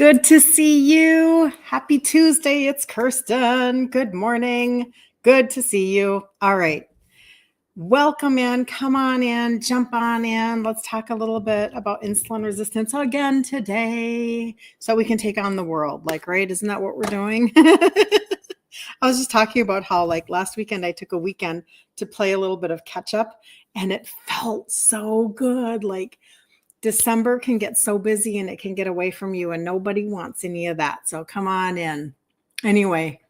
Good to see you. Happy Tuesday. It's Kirsten. Good morning. Good to see you. All right. Welcome in. Come on in. Jump on in. Let's talk a little bit about insulin resistance again today so we can take on the world. Right? Isn't that what we're doing? I was just talking about how last weekend I took a weekend to play a little bit of catch up and it felt so good. December can get so busy and it can get away from you and nobody wants any of that. So come on in. Anyway,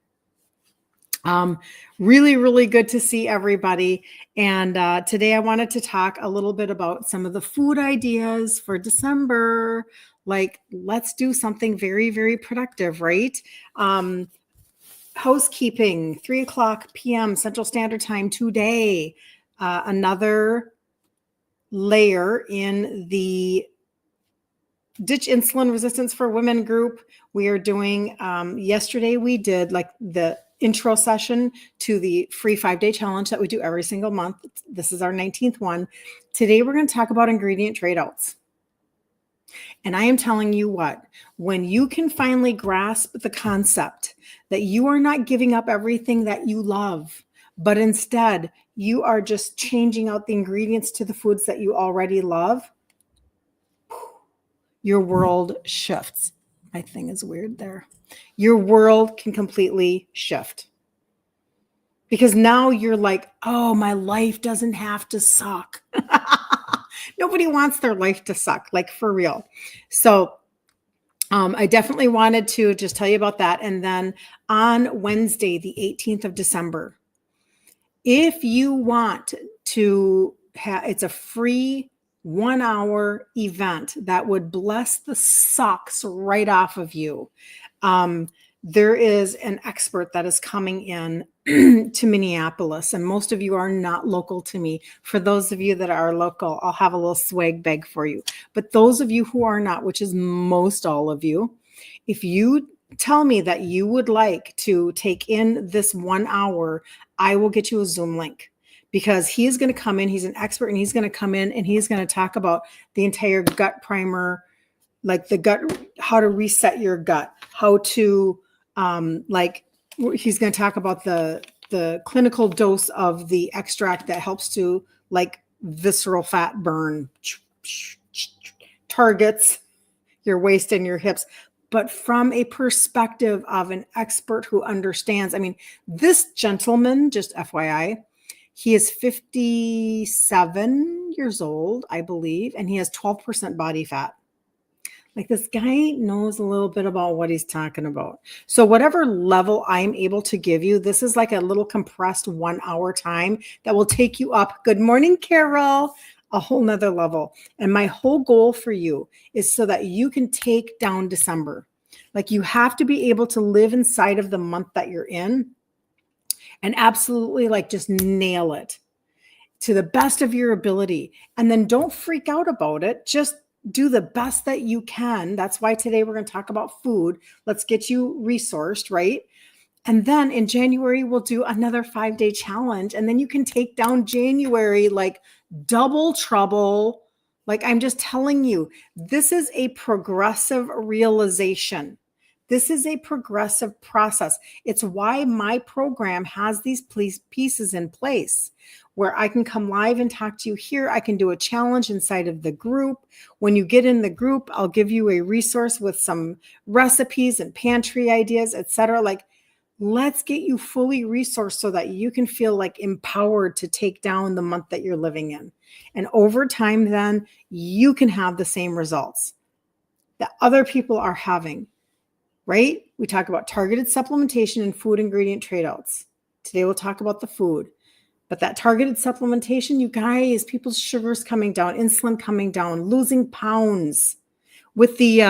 really, really good to see everybody. And today I wanted to talk a little bit about some of the food ideas for December. Let's do something very, very productive, right? Housekeeping, 3:00 p.m. Central Standard Time today. Another layer in the Ditch Insulin Resistance for Women group. We are doing, yesterday we did the intro session to the free 5-day challenge that we do every single month. This is our 19th one. Today we're going to talk about ingredient trade-outs. And I am telling you what, when you can finally grasp the concept that you are not giving up everything that you love, but instead you are just changing out the ingredients to the foods that you already love, your world shifts. My thing is weird there. Your world can completely shift. Because now you're oh, my life doesn't have to suck. Nobody wants their life to suck, for real. So I definitely wanted to just tell you about that. And then on Wednesday, the 18th of December, if you want to it's a free 1-hour event that would bless the socks right off of you. There is an expert that is coming in to Minneapolis, and most of you are not local to me. For those of you that are local, I'll have a little swag bag for you. But those of you who are not, which is most all of you, if you tell me that you would like to take in this 1 hour, I will get you a Zoom link. Because he is going to come in, he's an expert, and he's going to come in and he's going to talk about the entire gut primer, the gut, how to reset your gut, how to, he's going to talk about the clinical dose of the extract that helps to visceral fat burn, targets your waist and your hips, but from a perspective of an expert who understands. I mean, this gentleman, just FYI, he is 57 years old, I believe, and he has 12% body fat. This guy knows a little bit about what he's talking about. So whatever level I'm able to give you, this is like a little compressed 1 hour time that will take you up. Good morning, Carol. A whole nother level. And my whole goal for you is so that you can take down December. You have to be able to live inside of the month that you're in and absolutely just nail it to the best of your ability. And then don't freak out about it. Just do the best that you can. That's why today we're going to talk about food. Let's get you resourced, right? And then in January, we'll do another 5-day challenge. And then you can take down January double trouble. I'm just telling you, this is a progressive realization. This is a progressive process. It's why my program has these pieces in place where I can come live and talk to you here. I can do a challenge inside of the group. When you get in the group, I'll give you a resource with some recipes and pantry ideas, etc. Let's get you fully resourced so that you can feel empowered to take down the month that you're living in. And over time, then you can have the same results that other people are having. Right? We talk about targeted supplementation and food ingredient trade-outs. Today we'll talk about the food. But that targeted supplementation, you guys, people's sugars coming down, insulin coming down, losing pounds. With the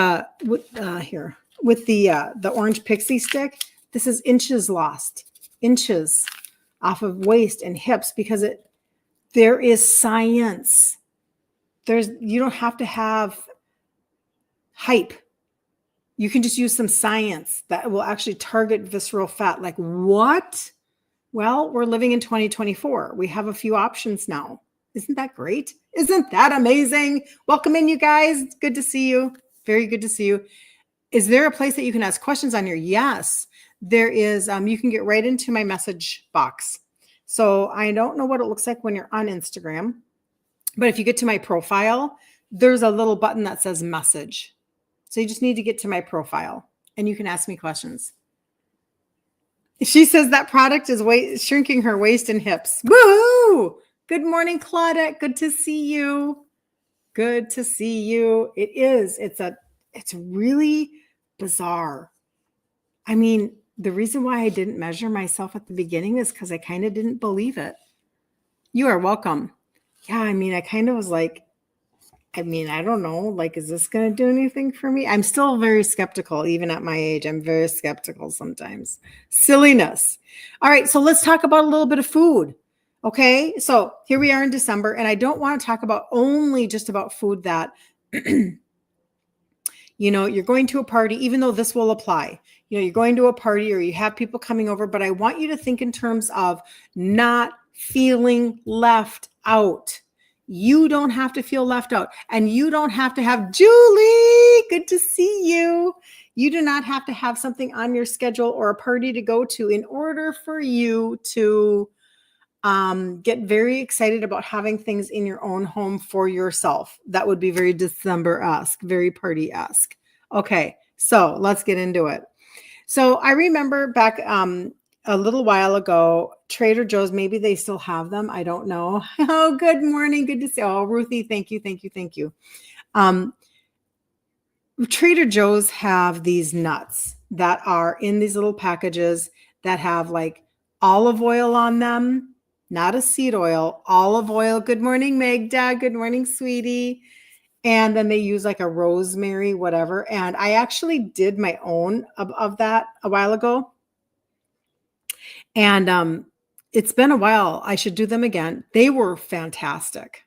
orange pixie stick, this is inches lost, inches off of waist and hips because there is science. You don't have to have hype. You can just use some science that will actually target visceral fat. What? Well, we're living in 2024. We have a few options now. Isn't that great? Isn't that amazing? Welcome in, you guys. It's good to see you. Very good to see you. Is there a place that you can ask questions on here? Yes, there is. You can get right into my message box. So I don't know what it looks like when you're on Instagram, but if you get to my profile, there's a little button that says message. So you just need to get to my profile and you can ask me questions. She says that product is shrinking her waist and hips. Woohoo! Good morning, Claudette. Good to see you. Good to see you. It is. It's really bizarre. I mean, the reason why I didn't measure myself at the beginning is because I kind of didn't believe it. You are welcome. Yeah, I mean, I kind of was like, I don't know, like, is this going to do anything for me? I'm still very skeptical, even at my age. I'm very skeptical sometimes. Silliness. All right, so let's talk about a little bit of food. Okay, so here we are in December, and I don't want to talk about only just about food that, you're going to a party, even though this will apply. You're going to a party or you have people coming over, but I want you to think in terms of not feeling left out. You don't have to feel left out, and you don't have to have Julie. Good to see you. You do not have to have something on your schedule or a party to go to in order for you to get very excited about having things in your own home for yourself. That would be very December-esque, very party-esque. Okay, so let's get into it. So I remember back a little while ago, Trader Joe's, maybe they still have them. I don't know. Oh, good morning. Good to see you. Oh, Ruthie, thank you. Trader Joe's have these nuts that are in these little packages that have like olive oil on them, not a seed oil, olive oil. Good morning, Magda. Good morning, sweetie. And then they use like a rosemary, whatever. And I actually did my own of that a while ago. And it's been a while. I should do them again. They were fantastic.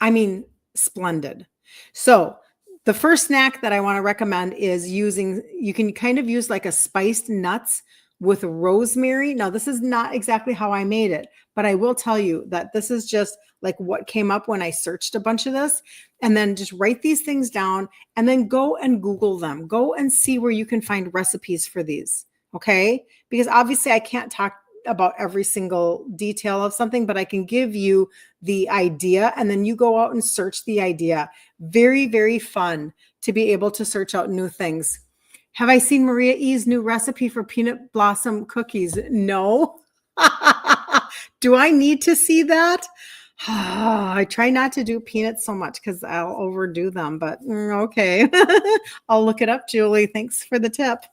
I mean, splendid. So the first snack that I want to recommend is you can kind of use like a spiced nuts with rosemary. Now, this is not exactly how I made it, but I will tell you that this is just like what came up when I searched a bunch of this. And then just write these things down and then go and Google them. Go and see where you can find recipes for these. Okay? Because obviously I can't talk about every single detail of something, but I can give you the idea and then you go out and search the idea. Very, very fun to be able to search out new things. Have I seen Maria E's new recipe for peanut blossom cookies? No. Do I need to see that? I try not to do peanuts so much because I'll overdo them, but okay. I'll look it up, Julie. Thanks for the tip.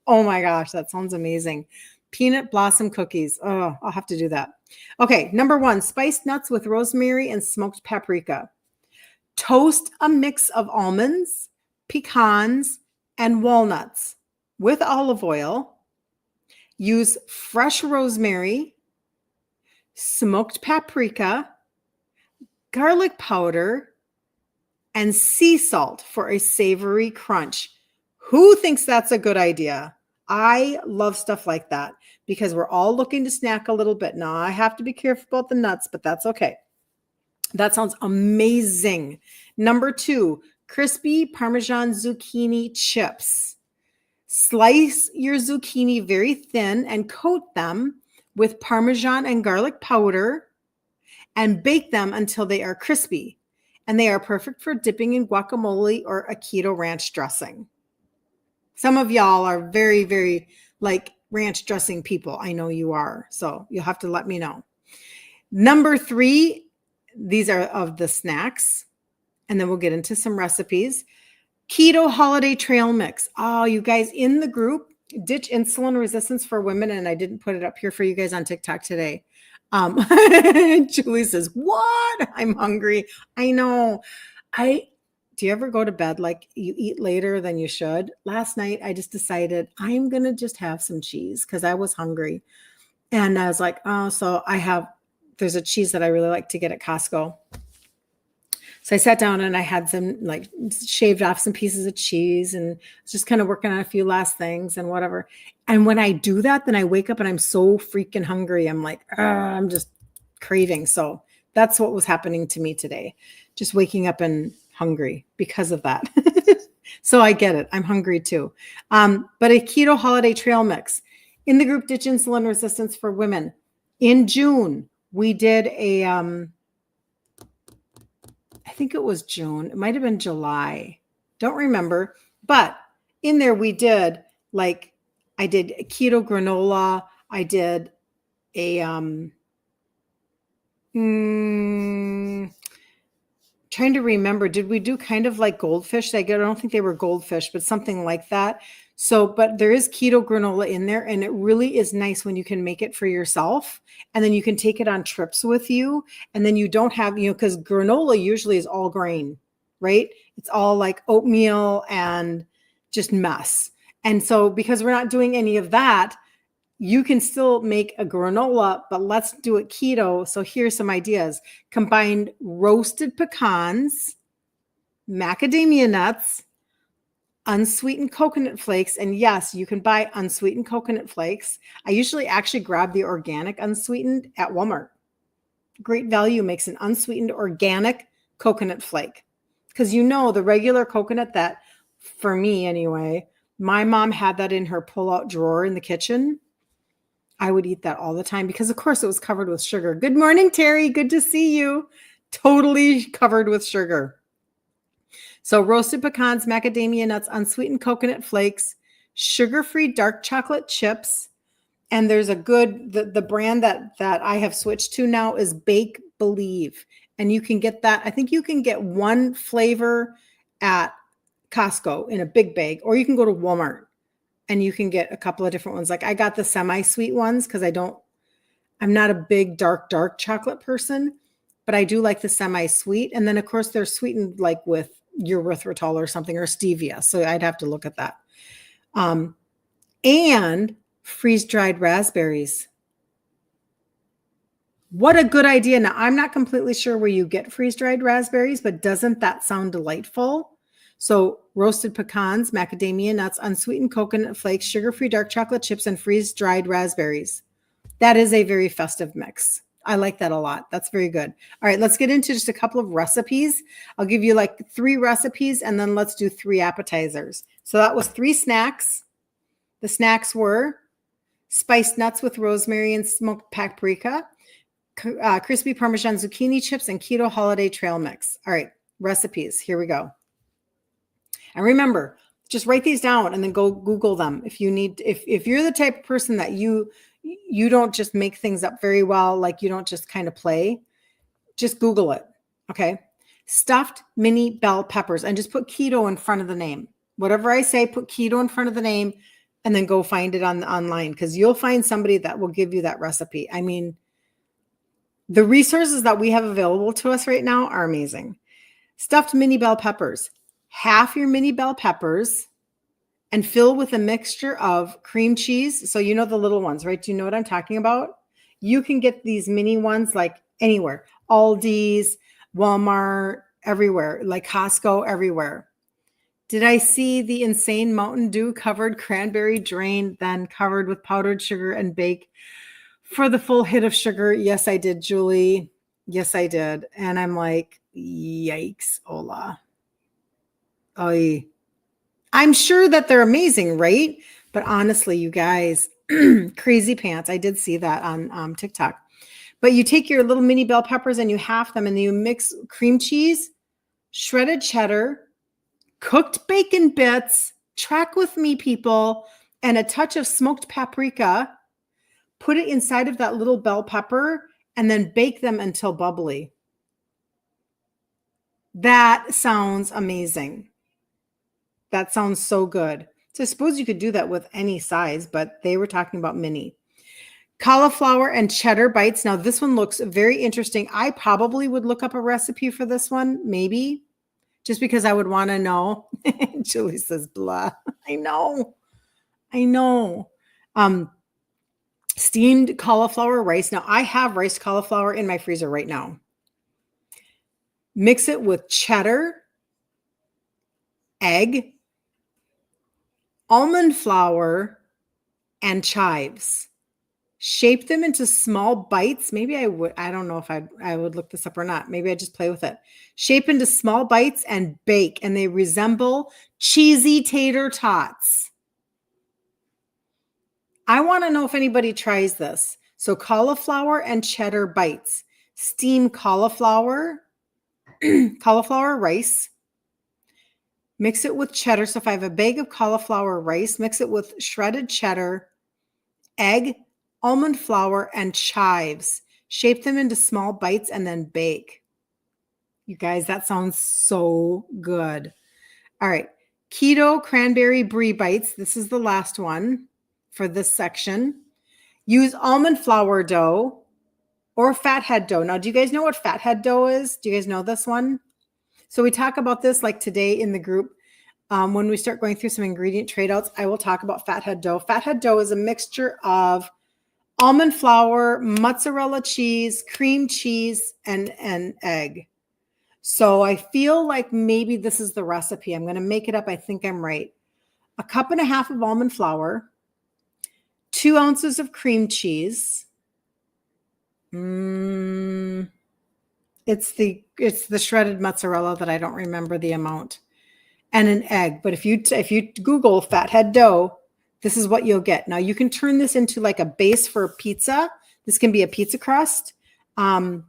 Oh my gosh, that sounds amazing. Peanut blossom cookies. Oh, I'll have to do that. Okay, number 1, spiced nuts with rosemary and smoked paprika. Toast a mix of almonds, pecans, and walnuts with olive oil. Use fresh rosemary, smoked paprika, garlic powder, and sea salt for a savory crunch. Who thinks that's a good idea? I love stuff like that because we're all looking to snack a little bit. Now, I have to be careful about the nuts, but that's okay. That sounds amazing. Number 2, crispy Parmesan zucchini chips. Slice your zucchini very thin and coat them with Parmesan and garlic powder and bake them until they are crispy. And they are perfect for dipping in guacamole or a keto ranch dressing. Some of y'all are very, very like ranch dressing people. I know you are. So you'll have to let me know. Number 3, these are of the snacks. And then we'll get into some recipes. Keto holiday trail mix. Oh, you guys in the group, ditch insulin resistance for women. And I didn't put it up here for you guys on TikTok today. Julie says, what? I'm hungry. I know. Do you ever go to bed like you eat later than you should? Last night, I just decided I'm going to just have some cheese because I was hungry. And I was like, oh, so there's a cheese that I really like to get at Costco. So I sat down and I had some like shaved off some pieces of cheese and just kind of working on a few last things and whatever. And when I do that, then I wake up and I'm so freaking hungry. I'm like, I'm just craving. So that's what was happening to me today. Just waking up and hungry because of that. So I get it. I'm hungry too. But a keto holiday trail mix in the group Ditch Insulin Resistance for Women. In June, we did a, I think it was June. It might have been July. Don't remember. But in there we did I did keto granola. I did a, trying to remember, did we do kind of like goldfish? I don't think they were goldfish, but something like that. So, but there is keto granola in there, and it really is nice when you can make it for yourself, and then you can take it on trips with you, and then you don't have, because granola usually is all grain, right? It's all like oatmeal and just mess. And so because we're not doing any of that, you can still make a granola, but let's do it keto. So here's some ideas. Combine roasted pecans, macadamia nuts, unsweetened coconut flakes. And yes, you can buy unsweetened coconut flakes. I usually actually grab the organic unsweetened at Walmart. Great Value makes an unsweetened organic coconut flake. Because the regular coconut that, for me anyway, my mom had that in her pull-out drawer in the kitchen. I would eat that all the time because, of course, it was covered with sugar. Good morning, Terry. Good to see you. Totally covered with sugar. So roasted pecans, macadamia nuts, unsweetened coconut flakes, sugar-free dark chocolate chips. And there's a good, the brand that I have switched to now is Bake Believe. And you can get that. I think you can get one flavor at Costco in a big bag, or you can go to Walmart and you can get a couple of different ones. Like I got the semi-sweet ones because I'm not a big dark chocolate person, but I do like the semi-sweet. And then of course they're sweetened like with erythritol or something, or stevia. So I'd have to look at that. And freeze-dried raspberries. What a good idea. Now I'm not completely sure where you get freeze-dried raspberries, but doesn't that sound delightful? So roasted pecans, macadamia nuts, unsweetened coconut flakes, sugar-free dark chocolate chips, and freeze-dried raspberries. That is a very festive mix. I like that a lot. That's very good. All right, let's get into just a couple of recipes. I'll give you like 3 recipes, and then let's do 3 appetizers. So that was 3 snacks. The snacks were spiced nuts with rosemary and smoked paprika, crispy Parmesan zucchini chips, and keto holiday trail mix. All right, recipes. Here we go. And remember, just write these down and then go Google them. If you need, if you're the type of person that you don't just make things up very well, like you don't just kind of play, just Google it. Okay. Stuffed mini bell peppers, and just put keto in front of the name. Whatever I say, put keto in front of the name and then go find it online, because you'll find somebody that will give you that recipe. I mean, the resources that we have available to us right now are amazing. Stuffed mini bell peppers. Half your mini bell peppers and fill with a mixture of cream cheese. So the little ones, right? Do you know what I'm talking about? You can get these mini ones like anywhere. Aldi's, Walmart, everywhere, like Costco, everywhere. Did I see the insane Mountain Dew covered cranberry drained, then covered with powdered sugar and baked for the full hit of sugar? Yes, I did, Julie. Yes, I did. And I'm like, yikes, Ola. I'm sure that they're amazing, right? But honestly, you guys, crazy pants. I did see that on TikTok. But you take your little mini bell peppers and you half them, and then you mix cream cheese, shredded cheddar, cooked bacon bits, track with me, people, and a touch of smoked paprika. Put it inside of that little bell pepper and then bake them until bubbly. That sounds amazing. That sounds so good. So I suppose you could do that with any size, but they were talking about mini. Cauliflower and cheddar bites. Now this one looks very interesting. I probably would look up a recipe for this one, maybe, just because I would want to know. Julie says, blah. I know. Steamed cauliflower rice. Now I have riced cauliflower in my freezer right now. Mix it with cheddar, egg, almond flour, and chives. Shape them into small bites. Maybe I don't know if I would look this up or not. Maybe I just play with it. Shape into small bites and bake, and they resemble cheesy tater tots. I want to know if anybody tries this. So cauliflower and cheddar bites. Steam cauliflower, cauliflower rice. Mix it with cheddar. So if I have a bag of cauliflower rice, mix it with shredded cheddar, egg, almond flour, and chives. Shape them into small bites and then bake. You guys, that sounds so good. All right. Keto cranberry brie bites. This is the last one for this section. Use almond flour dough or fathead dough. Now, do you guys know what fathead dough is? Do you guys know this one? So we talk about this like today in the group. When we start going through some ingredient trade outs, I will talk about fathead dough. Fathead dough is a mixture of almond flour, mozzarella cheese, cream cheese, and egg. So I feel like maybe this is the recipe. I'm going to make it up. I think I'm right. 1.5 cups of almond flour, 2 ounces of cream cheese. It's the shredded mozzarella that I don't remember the amount, and an egg. But if you Google fathead dough, this is what you'll get. Now you can turn this into like a base for a pizza. This can be a pizza crust. And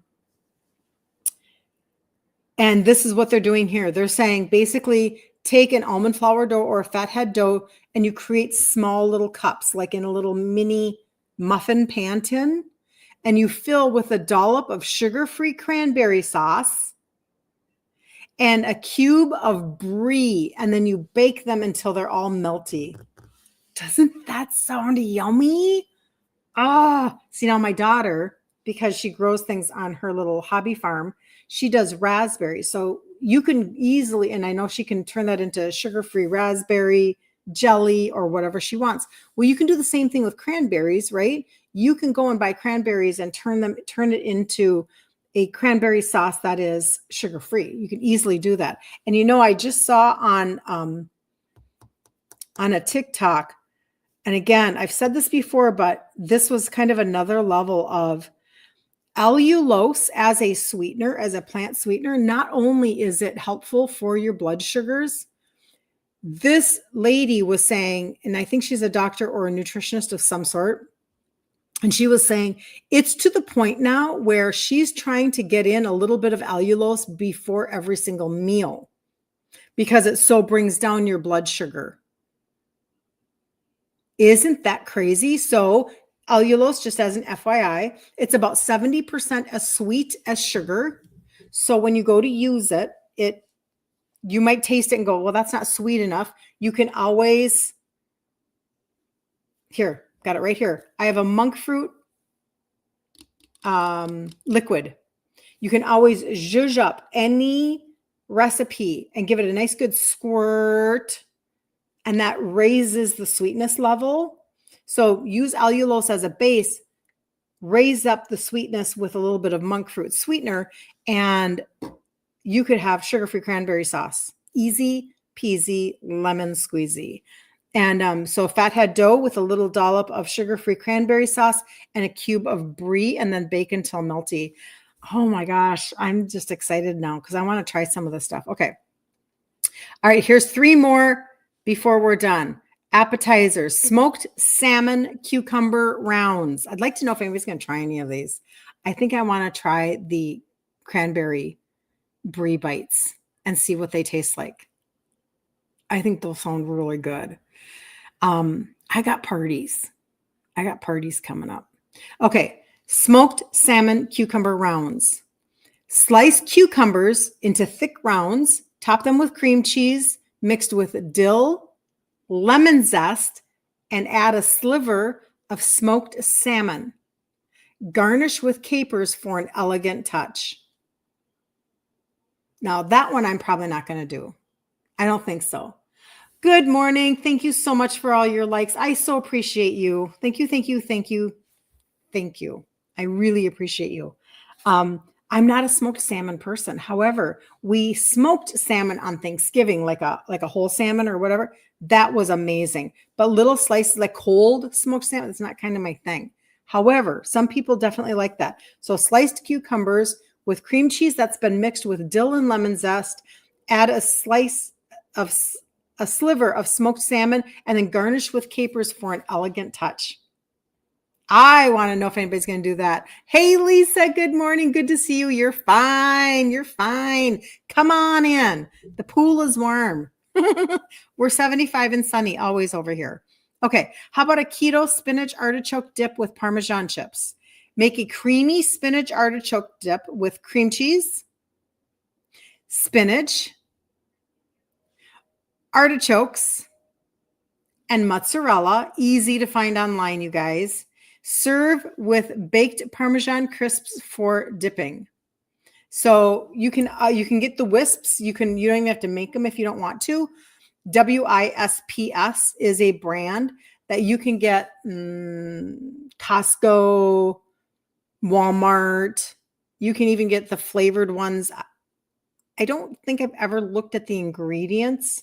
this is what they're doing here. They're saying basically take an almond flour dough or a fathead dough and you create small little cups, like in a little mini muffin pan tin, and you fill with a dollop of sugar-free cranberry sauce and a cube of brie, and then you bake them until they're all melty. Doesn't that sound yummy? See, now my daughter, because she grows things on her little hobby farm, she does raspberries. So you can easily, and I know she can turn that into sugar-free raspberry jelly or whatever she wants. Well, you can do the same thing with cranberries, right? You can go and buy cranberries and turn it into a cranberry sauce that is sugar-free. You can easily do that. And I just saw on a TikTok, and again, I've said this before, but this was kind of another level of allulose as a sweetener, as a plant sweetener. Not only is it helpful for your blood sugars, this lady was saying, and I think she's a doctor or a nutritionist of some sort, and she was saying it's to the point now where she's trying to get in a little bit of allulose before every single meal because it so brings down your blood sugar. Isn't that crazy? So allulose, just as an FYI, it's about 70% as sweet as sugar. So when you go to use it, you might taste it and go, well, that's not sweet enough. You can always, here, got it right here. I have a monk fruit liquid. You can always zhuzh up any recipe and give it a nice good squirt, and that raises the sweetness level. So use allulose as a base, raise up the sweetness with a little bit of monk fruit sweetener, and you could have sugar-free cranberry sauce. Easy peasy, lemon squeezy. And so fathead dough with a little dollop of sugar-free cranberry sauce and a cube of brie, and then bake until melty. Oh my gosh, I'm just excited now because I want to try some of this stuff. Okay. All right, here's 3 more before we're done. Appetizers, smoked salmon cucumber rounds. I'd like to know if anybody's going to try any of these. I think I want to try the cranberry brie bites and see what they taste like. I think they'll sound really good. I got parties coming up. Okay. Smoked salmon cucumber rounds. Slice cucumbers into thick rounds, top them with cream cheese mixed with dill, lemon zest, and add a sliver of smoked salmon. Garnish with capers for an elegant touch. Now that one I'm probably not going to do. I don't think so. Good morning. Thank you so much for all your likes. I so appreciate you. Thank you, thank you, thank you, thank you. I really appreciate you. I'm not a smoked salmon person. However, we smoked salmon on Thanksgiving, like a whole salmon or whatever. That was amazing. But little slices, like cold smoked salmon, it's not kind of my thing. However, some people definitely like that. So sliced cucumbers with cream cheese that's been mixed with dill and lemon zest, add a sliver of smoked salmon, and then garnish with capers for an elegant touch. I want to know if anybody's going to do that. Hey, Lisa, good morning. Good to see you. You're fine. You're fine. Come on in. The pool is warm. We're 75 and sunny always over here. Okay. How about a keto spinach artichoke dip with Parmesan chips? Make a creamy spinach artichoke dip with cream cheese, spinach, artichokes, and mozzarella. Easy to find online, you guys. Serve with baked Parmesan crisps for dipping. So you can get the wisps. You don't even have to make them if you don't want to. WISPS is a brand that you can get Costco, Walmart. You can even get the flavored ones. I don't think I've ever looked at the ingredients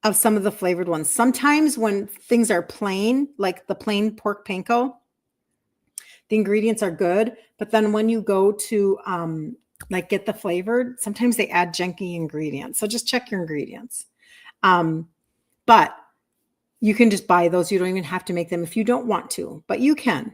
of some of the flavored ones. Sometimes when things are plain, like the plain pork panko, the ingredients are good, but then when you go to like get the flavored, sometimes they add junky ingredients. So just check your ingredients. But you can just buy those. You don't even have to make them if you don't want to, but you can.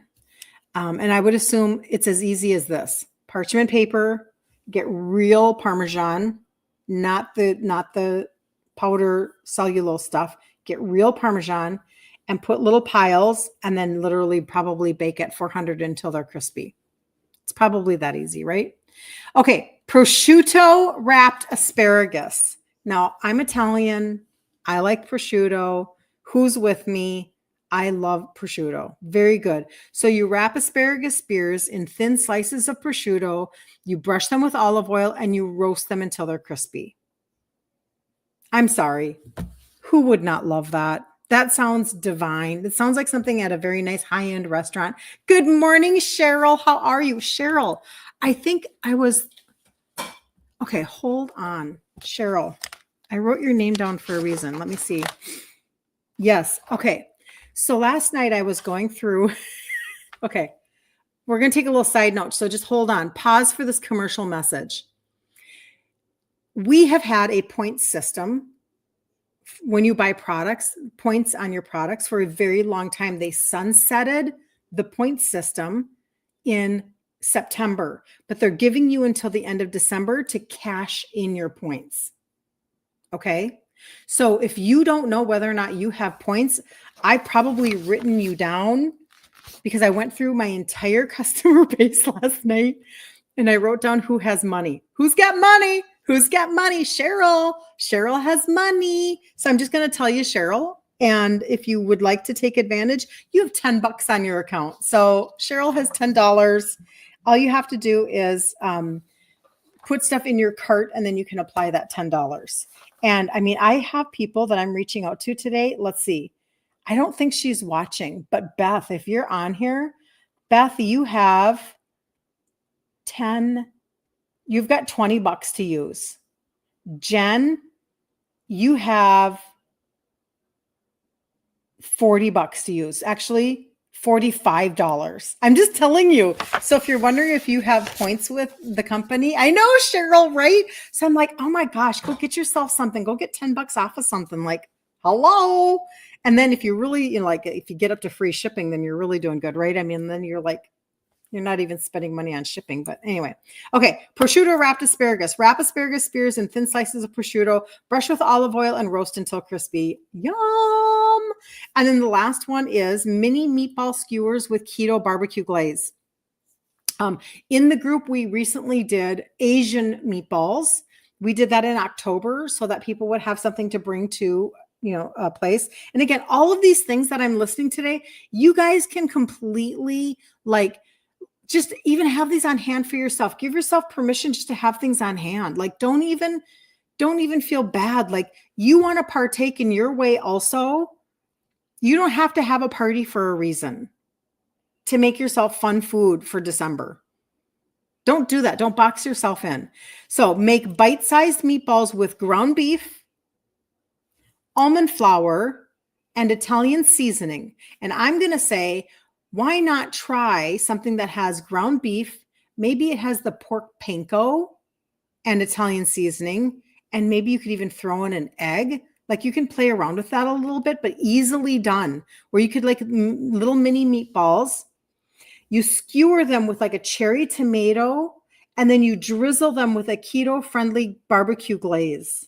And I would assume it's as easy as this. Parchment paper, get real Parmesan, not the powder cellulose stuff. Get real Parmesan and put little piles and then literally probably bake at 400 until they're crispy. It's probably that easy, right? Okay, prosciutto wrapped asparagus. Now, I'm Italian. I like prosciutto. Who's with me? I love prosciutto. Very good. So you wrap asparagus spears in thin slices of prosciutto. You brush them with olive oil and you roast them until they're crispy. I'm sorry. Who would not love that? That sounds divine. It sounds like something at a very nice high-end restaurant. Good morning, Cheryl. How are you? Cheryl, I think I was... Okay, hold on. Cheryl, I wrote your name down for a reason. Let me see. Yes. Okay. So last night I was going through... Okay. We're going to take a little side note. So just hold on. Pause for this commercial message. We have had a point system when you buy products, points on your products for a very long time. They sunsetted the point system in September, but they're giving you until the end of December to cash in your points. Okay. So if you don't know whether or not you have points, I've probably written you down because I went through my entire customer base last night and I wrote down who has money. Who's got money? Who's got money? Cheryl. Cheryl has money. So I'm just going to tell you, Cheryl. And if you would like to take advantage, you have $10 on your account. So Cheryl has $10. All you have to do is put stuff in your cart and then you can apply that $10. And I mean, I have people that I'm reaching out to today. Let's see. I don't think she's watching, but Beth, if you're on here, Beth, you have 10. You've got $20 to use. Jen, you have $40 to use. Actually, $45. I'm just telling you. So if you're wondering if you have points with the company, I know, Cheryl, right? So I'm like, oh my gosh, go get yourself something. Go get $10 off of something. Like, hello. And then if you really, like, if you get up to free shipping, then you're really doing good, right? I mean, then you're like, you're not even spending money on shipping, but anyway. Okay, prosciutto wrapped asparagus. Wrap asparagus spears in thin slices of prosciutto, brush with olive oil, and roast until crispy. Yum! And then the last one is mini meatball skewers with keto barbecue glaze. In the group, we recently did Asian meatballs. We did that in October so that people would have something to bring to a place. And again, all of these things that I'm listing today, you guys can completely just even have these on hand for yourself. Give yourself permission just to have things on hand. Like, don't even feel bad. Like, you want to partake in your way also. You don't have to have a party for a reason to make yourself fun food for December. Don't do that. Don't box yourself in. So make bite-sized meatballs with ground beef, almond flour, and Italian seasoning. And I'm going to say, why not try something that has ground beef? Maybe it has the pork panko and Italian seasoning, and maybe you could even throw in an egg. Like you can play around with that a little bit, but easily done, where you could like little mini meatballs. You skewer them with like a cherry tomato, and then you drizzle them with a keto-friendly barbecue glaze.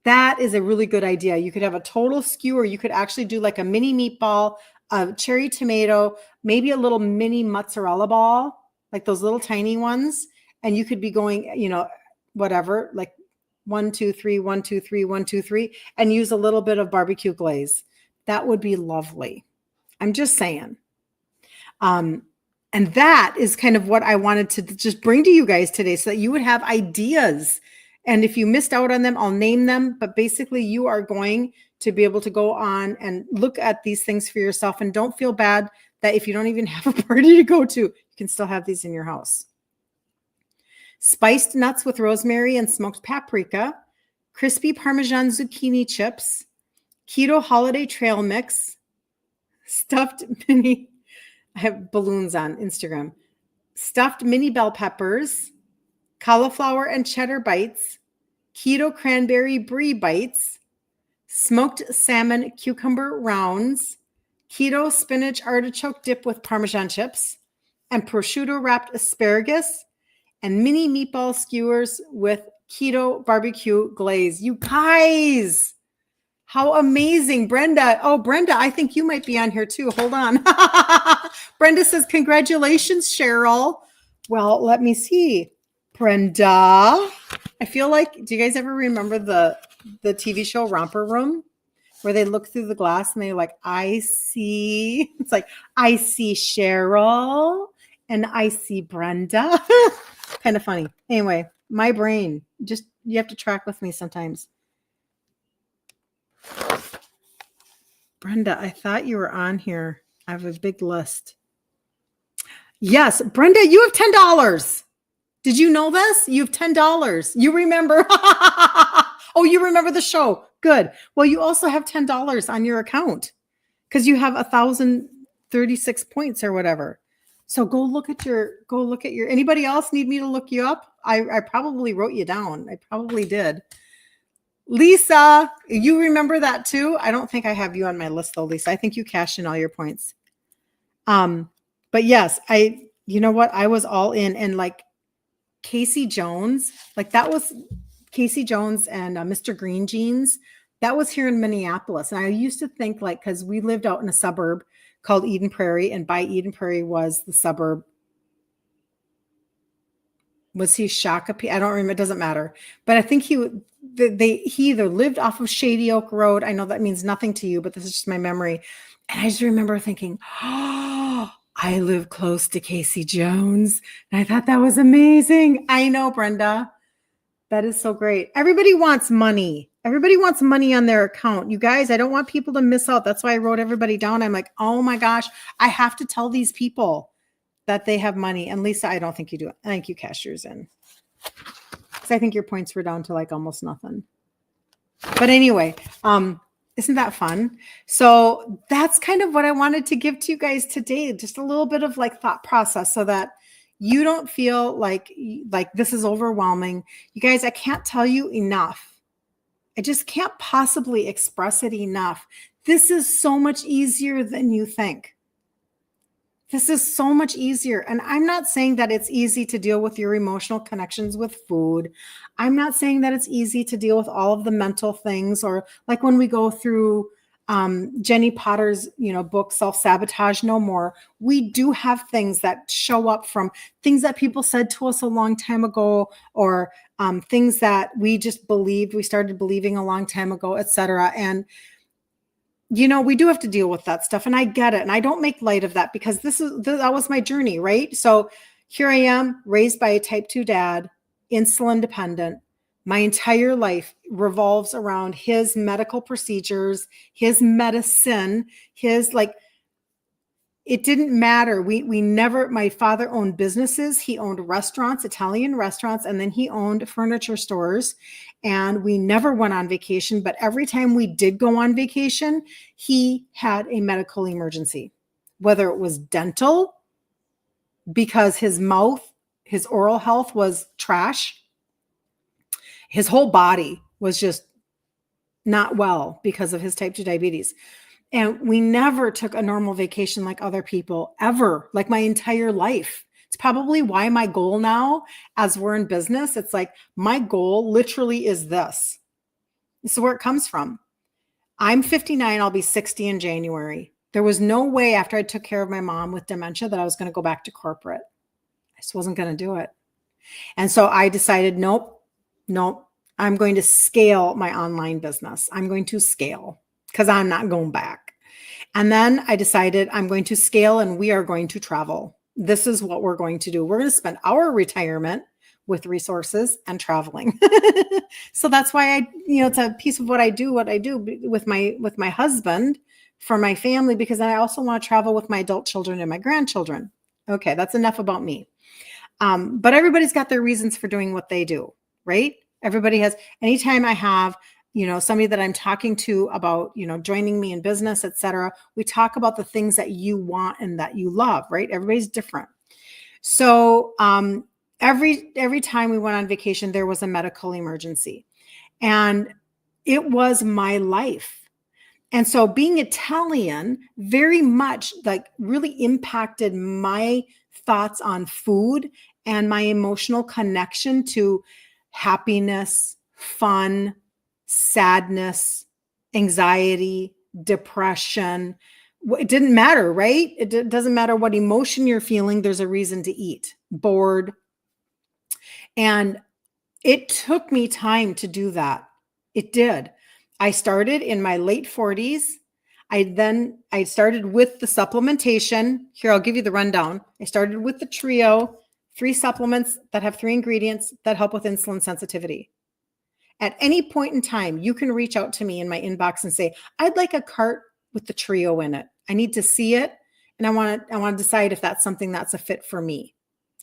That is a really good idea. You could have a total skewer. You could actually do like a mini meatball, a cherry tomato, maybe a little mini mozzarella ball, like those little tiny ones. And you could be going, whatever, like 1, 2, 3, 1, 2, 3, 1, 2, 3, and use a little bit of barbecue glaze. That would be lovely. I'm just saying. And that is kind of what I wanted to just bring to you guys today so that you would have ideas. And if you missed out on them, I'll name them. But basically, you are going to be able to go on and look at these things for yourself. And don't feel bad that if you don't even have a party to go to, you can still have these in your house. Spiced nuts with rosemary and smoked paprika, crispy Parmesan zucchini chips, keto holiday trail mix, stuffed mini, I have balloons on Instagram, stuffed mini bell peppers, cauliflower and cheddar bites, keto cranberry brie bites, smoked salmon cucumber rounds, keto spinach artichoke dip with Parmesan chips, and prosciutto wrapped asparagus, and mini meatball skewers with keto barbecue glaze. You guys, how amazing. Brenda. Oh, Brenda, I think you might be on here too. Hold on. Brenda says, congratulations, Cheryl. Well, let me see. Brenda, I feel like, do you guys ever remember the TV show Romper Room, where they look through the glass and they're like, I see, it's like, I see Cheryl and I see Brenda. Kind of funny. Anyway, my brain, just, you have to track with me sometimes. Brenda, I thought you were on here. I have a big list. Yes, Brenda, you have $10. Did you know this? You have $10. You remember? Oh, you remember the show. Good. Well, you also have $10 on your account because you have 1,036 points or whatever. So go look at your, anybody else need me to look you up? I probably wrote you down. I probably did. Lisa, you remember that too? I don't think I have you on my list though, Lisa. I think you cashed in all your points. But yes, you know what? I was all in, and like Casey Jones, like that was Casey Jones and Mr. Green Jeans. That was here in Minneapolis. And I used to think like, cause we lived out in a suburb called Eden Prairie, and by Eden Prairie was the suburb. Was he Shakopee? I don't remember. It doesn't matter. But I think he either lived off of Shady Oak Road. I know that means nothing to you, but this is just my memory. And I just remember thinking, oh, I live close to Casey Jones. And I thought that was amazing. I know, Brenda. That is so great. Everybody wants money. Everybody wants money on their account. You guys, I don't want people to miss out. That's why I wrote everybody down. I'm like, oh my gosh, I have to tell these people that they have money. And Lisa, I don't think you do it. I think you cash yours in. Because I think your points were down to like almost nothing. But anyway, isn't that fun? So that's kind of what I wanted to give to you guys today. Just a little bit of like thought process so that you don't feel like this is overwhelming. You guys, I can't tell you enough. I just can't possibly express it enough. This is so much easier than you think. This is so much easier. And I'm not saying that it's easy to deal with your emotional connections with food. I'm not saying that it's easy to deal with all of the mental things, or like when we go through Jenny Potter's, book, Self-Sabotage No More, we do have things that show up from things that people said to us a long time ago, or things that we just believed, we started believing a long time ago, etc. And we do have to deal with that stuff, and I get it. And I don't make light of that because that was my journey, right? So here I am, raised by a type 2 dad, insulin dependent. My entire life revolves around his medical procedures, his medicine, it didn't matter. We never, my father owned businesses. He owned restaurants, Italian restaurants, and then he owned furniture stores. And we never went on vacation, but every time we did go on vacation, he had a medical emergency. whether it was dental, because his mouth, his oral health was trash. His whole body was just not well because of his type 2 diabetes. And we never took a normal vacation like other people ever, like my entire life. It's probably why my goal now, as we're in business, it's like my goal literally is this. This is where it comes from. I'm 59. I'll be 60 in January. There was no way after I took care of my mom with dementia that I was going to go back to corporate. I just wasn't going to do it. And so I decided, nope, I'm going to scale my online business. I'm going to scale because I'm not going back. And then I decided I'm going to scale and we are going to travel. This is what we're going to do. We're going to spend our retirement with resources and traveling. So that's why it's a piece of what I do with my husband for my family, because I also want to travel with my adult children and my grandchildren. Okay, that's enough about me. But everybody's got their reasons for doing what they do, right? Everybody has. Anytime I have, somebody that I'm talking to about, joining me in business, et cetera, we talk about the things that you want and that you love, right? Everybody's different. So, every time we went on vacation, there was a medical emergency, and it was my life. And so being Italian very much really impacted my thoughts on food and my emotional connection to happiness, fun, sadness, anxiety, depression. It didn't matter, right? It doesn't matter what emotion you're feeling. There's a reason to eat. Bored. And it took me time to do that. It did. I started in my late 40s. I started with the supplementation. Here, I'll give you the rundown. I started with the trio, 3 supplements that have 3 ingredients that help with insulin sensitivity. At any point in time, you can reach out to me in my inbox and say, I'd like a cart with the trio in it. I need to see it. And I want to decide if that's something that's a fit for me.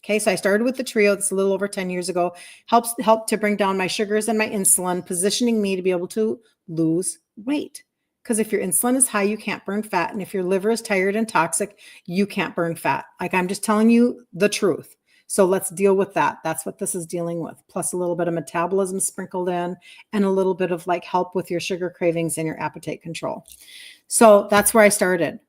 Okay, so I started with the trio. That's a little over 10 years ago. Helped to bring down my sugars and my insulin, positioning me to be able to lose weight. Because if your insulin is high, you can't burn fat. And if your liver is tired and toxic, you can't burn fat. I'm just telling you the truth. So let's deal with that. That's what this is dealing with. Plus a little bit of metabolism sprinkled in and a little bit of help with your sugar cravings and your appetite control. So that's where I started.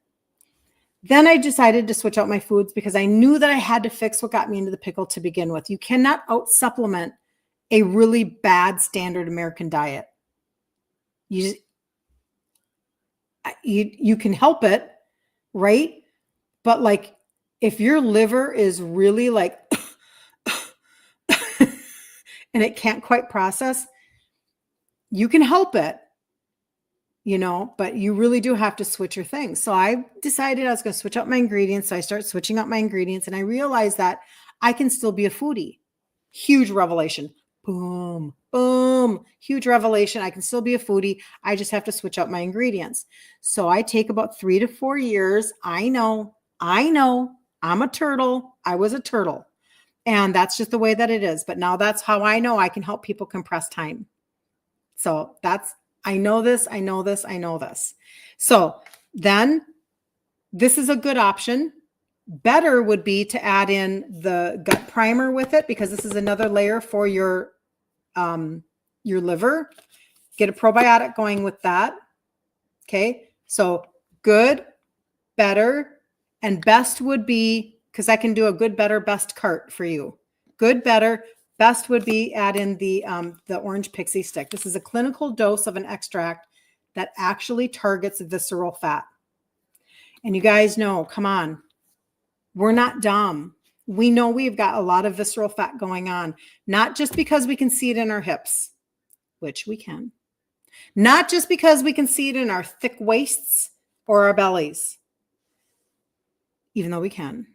Then I decided to switch out my foods because I knew that I had to fix what got me into the pickle to begin with. You cannot out-supplement a really bad standard American diet. You can help it, right? But if your liver is really and it can't quite process, you can help it. But you really do have to switch your things. So I decided I was going to switch up my ingredients. So I started switching up my ingredients and I realized that I can still be a foodie. Huge revelation. Boom, boom, huge revelation. I can still be a foodie. I just have to switch up my ingredients. So I take about 3 to 4 years. I know, I'm a turtle. I was a turtle. And that's just the way that it is. But now that's how I know I can help people compress time. So I know this. So then this is a good option. Better would be to add in the gut primer with it, because this is another layer for your liver. Get a probiotic going with that. Okay. So good, better, and best would be, because I can do a good, better, best cart for you. Good, better, best would be add in the orange pixie stick. This is a clinical dose of an extract that actually targets visceral fat. And you guys know, come on, we're not dumb. We know we've got a lot of visceral fat going on, not just because we can see it in our hips, which we can, not just because we can see it in our thick waists or our bellies, even though we can,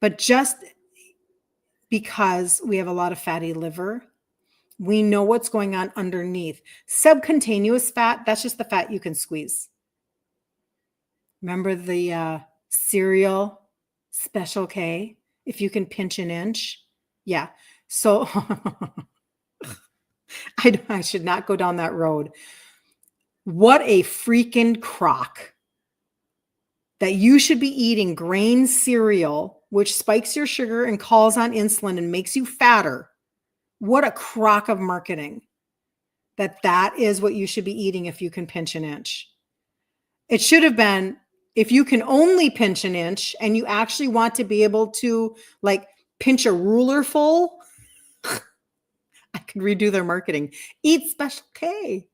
but just because we have a lot of fatty liver. We know what's going on underneath. Subcutaneous fat, that's just the fat you can squeeze. Remember the cereal Special K? If you can pinch an inch. Yeah. So I should not go down that road. What a freaking crock. that you should be eating grain cereal, which spikes your sugar and calls on insulin and makes you fatter. What a crock of marketing. That is what you should be eating if you can pinch an inch. It should have been, if you can only pinch an inch and you actually want to be able to like pinch a ruler full, I could redo their marketing. Eat Special K.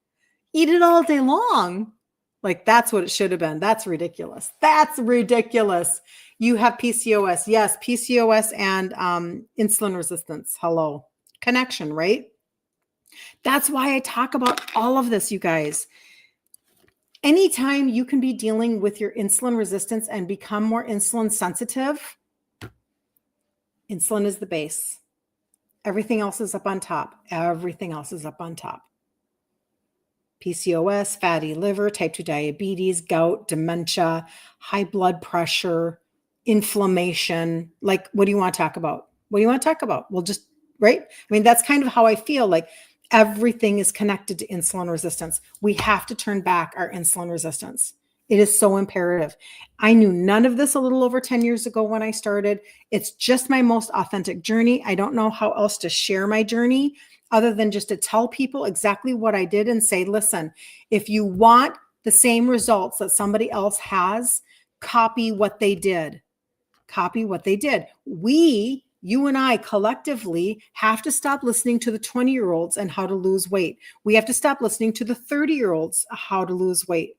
Eat it all day long. Like that's what it should have been. That's ridiculous. That's ridiculous. You have PCOS. Yes, PCOS and insulin resistance. Hello. Connection, right? That's why I talk about all of this, you guys. Anytime you can be dealing with your insulin resistance and become more insulin sensitive, insulin is the base. Everything else is up on top. Everything else is up on top. PCOS, fatty liver, type 2 diabetes, gout, dementia, high blood pressure, inflammation. Like, what do you want to talk about? What do you want to talk about? Well, just, right? I mean, that's kind of how I feel. Like everything is connected to insulin resistance. We have to turn back our insulin resistance. It is so imperative. I knew none of this a little over 10 years ago when I started. It's just my most authentic journey. I don't know how else to share my journey other than just to tell people exactly what I did and say, listen, if you want the same results that somebody else has, copy what they did. Copy what they did. You and I collectively have to stop listening to the 20-year-olds and how to lose weight. We have to stop listening to the 30-year-olds how to lose weight.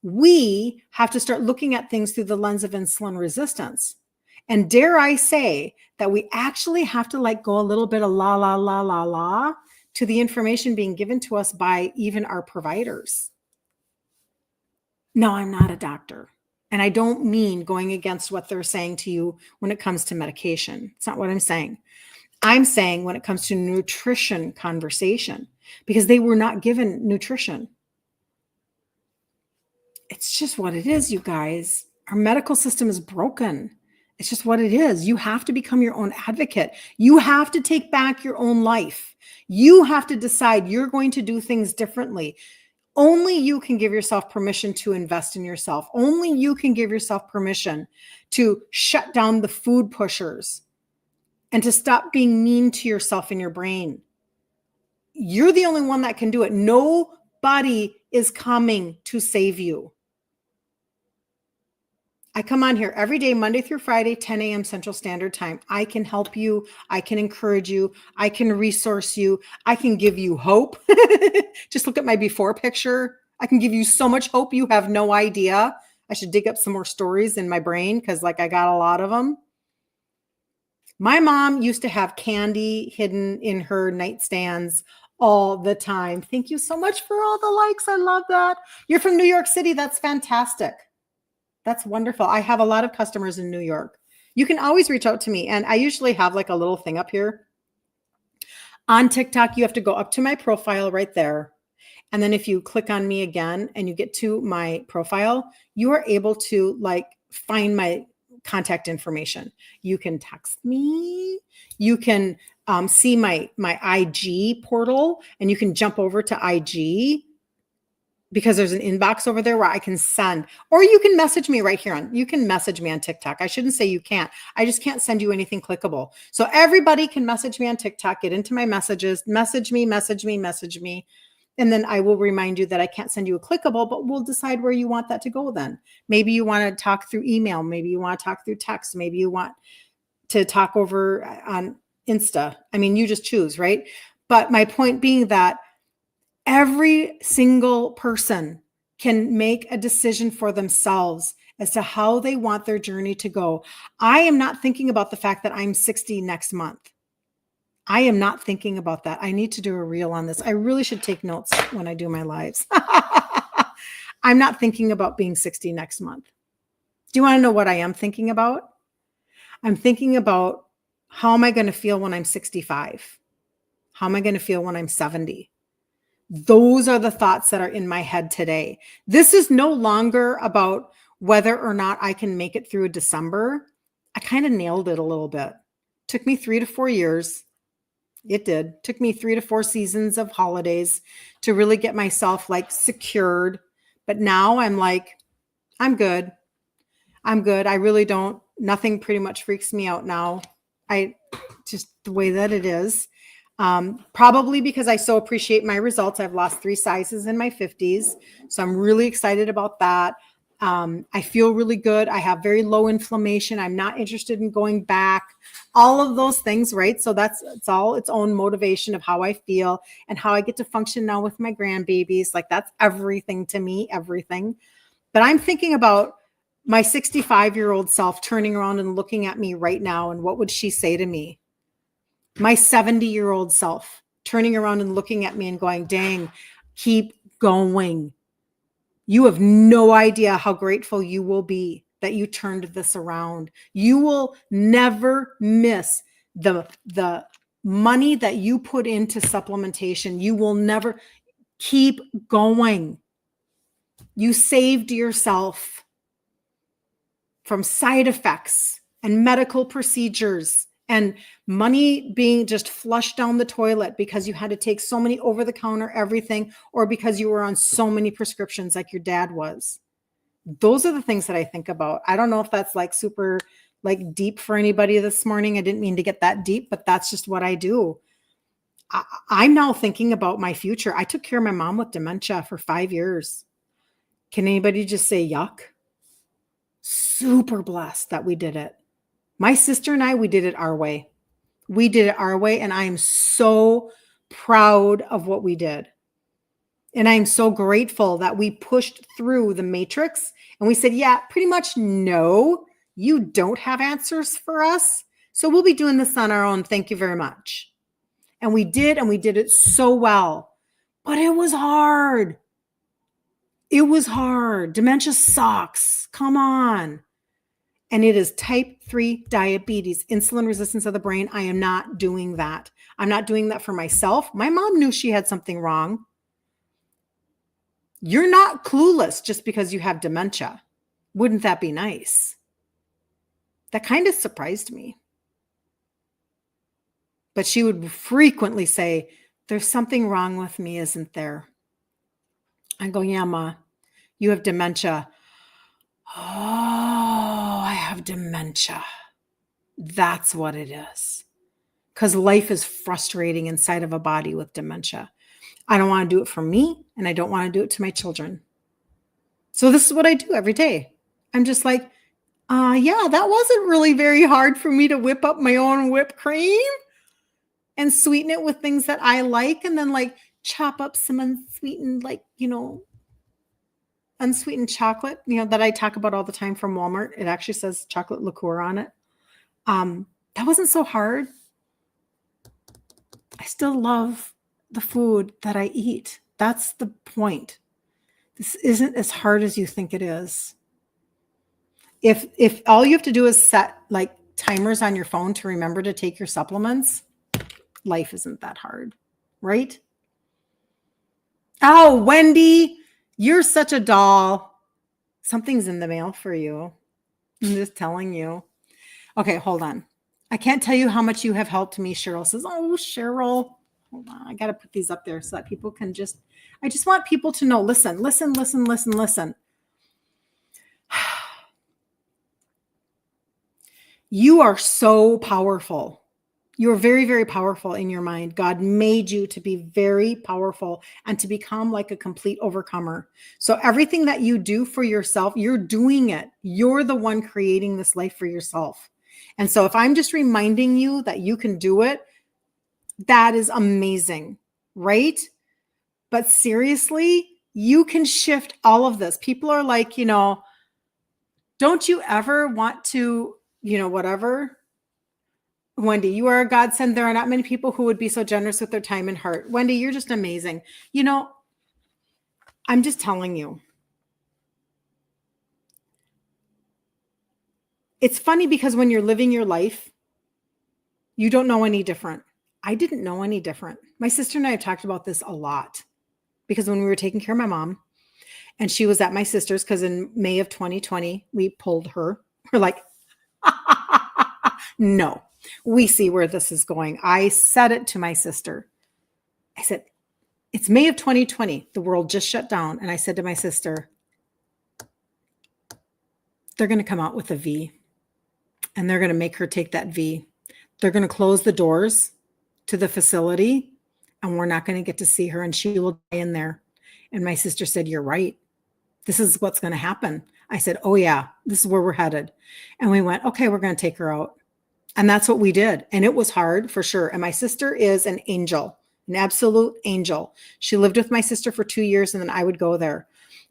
We have to start looking at things through the lens of insulin resistance. And dare I say that we actually have to like go a little bit of la to the information being given to us by even our providers. No, I'm not a doctor. And I don't mean going against what they're saying to you when it comes to medication. It's not what I'm saying. I'm saying when it comes to nutrition conversation, because they were not given nutrition. It's just what it is, you guys. Our medical system is broken. It's just what it is. You have to become your own advocate. You have to take back your own life. You have to decide you're going to do things differently. Only you can give yourself permission to invest in yourself. Only you can give yourself permission to shut down the food pushers and to stop being mean to yourself in your brain. You're the only one that can do it. Nobody is coming to save you. I come on here every day, Monday through Friday, 10 a.m. Central Standard Time. I can help you. I can encourage you. I can resource you. I can give you hope. Just look at my before picture. I can give you so much hope. You have no idea. I should dig up some more stories in my brain because like I got a lot of them. My mom used to have candy hidden in her nightstands all the time. Thank you so much for all the likes. I love that. You're from New York City. That's fantastic. That's wonderful. I have a lot of customers in New York. You can always reach out to me. And I usually have like a little thing up here. On TikTok, you have to go up to my profile right there. And then if you click on me again and you get to my profile, you are able to like find my contact information. You can text me. You can see my IG portal and you can jump over to IG. Because there's an inbox over there where I can send, or you can message me right here you can message me on TikTok. I shouldn't say you can't. I just can't send you anything clickable. So everybody can message me on TikTok, get into my messages, message me. And then I will remind you that I can't send you a clickable, but we'll decide where you want that to go then. Maybe you want to talk through email. Maybe you want to talk through text. Maybe you want to talk over on Insta. I mean, you just choose, right? But my point being that every single person can make a decision for themselves as to how they want their journey to go. I am not thinking about the fact that I'm 60 next month. I am not thinking about that. I need to do a reel on this. I really should take notes when I do my lives. I'm not thinking about being 60 next month. Do you want to know what I am thinking about? I'm thinking about how am I going to feel when I'm 65? How am I going to feel when I'm 70? Those are the thoughts that are in my head today. This is no longer about whether or not I can make it through December. I kind of nailed it a little bit. Took me 3 to 4 years. It did. Took me 3 to 4 seasons of holidays to really get myself like secured. But now I'm like, I'm good. I'm good. I really don't. Nothing pretty much freaks me out now. I just the way that it is. Probably because I so appreciate my results. I've lost 3 sizes in my 50s. So I'm really excited about that. I feel really good. I have very low inflammation. I'm not interested in going back. All of those things, right? So it's all its own motivation of how I feel and how I get to function now with my grandbabies. Like that's everything to me, everything. But I'm thinking about my 65-year-old self turning around and looking at me right now. And what would she say to me? My 70-year-old self turning around and looking at me and going, dang, keep going. You have no idea how grateful you will be that you turned this around. You will never miss the money that you put into supplementation. You will never keep going. You saved yourself from side effects and medical procedures and money being just flushed down the toilet because you had to take so many over-the-counter everything, or because you were on so many prescriptions like your dad was. Those are the things that I think about. I don't know if that's like super like deep for anybody this morning. I didn't mean to get that deep, but that's just what I do. I'm now thinking about my future. I took care of my mom with dementia for 5 years. Can anybody just say yuck? Super blessed that we did it. My sister and I, we did it our way. We did it our way. And I am so proud of what we did. And I'm so grateful that we pushed through the matrix and we said, yeah, pretty much no, you don't have answers for us. So we'll be doing this on our own. Thank you very much. And we did it so well. But it was hard. It was hard. Dementia sucks. Come on. And it is type 3 diabetes, insulin resistance of the brain. I am not doing that. I'm not doing that for myself. My mom knew she had something wrong. You're not clueless just because you have dementia. Wouldn't that be nice? That kind of surprised me. But she would frequently say, there's something wrong with me, isn't there? I go, yeah, Ma, you have dementia. Oh, I have dementia. That's what it is. Because life is frustrating inside of a body with dementia. I don't want to do it for me, and I don't want to do it to my children. So this is what I do every day. I'm just like, yeah, that wasn't really very hard for me to whip up my own whipped cream and sweeten it with things that I like, and then like chop up some unsweetened, like, unsweetened chocolate, that I talk about all the time from Walmart. It actually says chocolate liqueur on it. That wasn't so hard. I still love the food that I eat. That's the point. This isn't as hard as you think it is. If all you have to do is set like timers on your phone to remember to take your supplements, life isn't that hard, right? Oh, Wendy, you're such a doll. Something's in the mail for you. I'm just telling you. Okay, hold on. I can't tell you how much you have helped me, Cheryl says. Oh, Cheryl. Hold on. I got to put these up there so that people can I just want people to know, listen. You are so powerful. You're very, very powerful in your mind. God made you to be very powerful and to become like a complete overcomer. So everything that you do for yourself, you're doing it. You're the one creating this life for yourself. And so if I'm just reminding you that you can do it, that is amazing, right? But seriously, you can shift all of this. People are like, don't you ever want to, whatever? Wendy, you are a godsend. There are not many people who would be so generous with their time and heart. Wendy, you're just amazing. I'm just telling you. It's funny because when you're living your life, you don't know any different. I didn't know any different. My sister and I have talked about this a lot because when we were taking care of my mom and she was at my sister's, because in May of 2020, we pulled her. We're like, no, we see where this is going. I said it to my sister. I said, it's May of 2020. The world just shut down. And I said to my sister, they're going to come out with a V, and they're going to make her take that V. They're going to close the doors to the facility, and we're not going to get to see her, and she will die in there. And my sister said, "You're right. This is what's going to happen." I said, "Oh yeah, this is where we're headed." And we went, "Okay, we're going to take her out." And that's what we did. And it was hard for sure. And my sister is an angel, an absolute angel. She lived with my sister for 2 years, and then I would go there.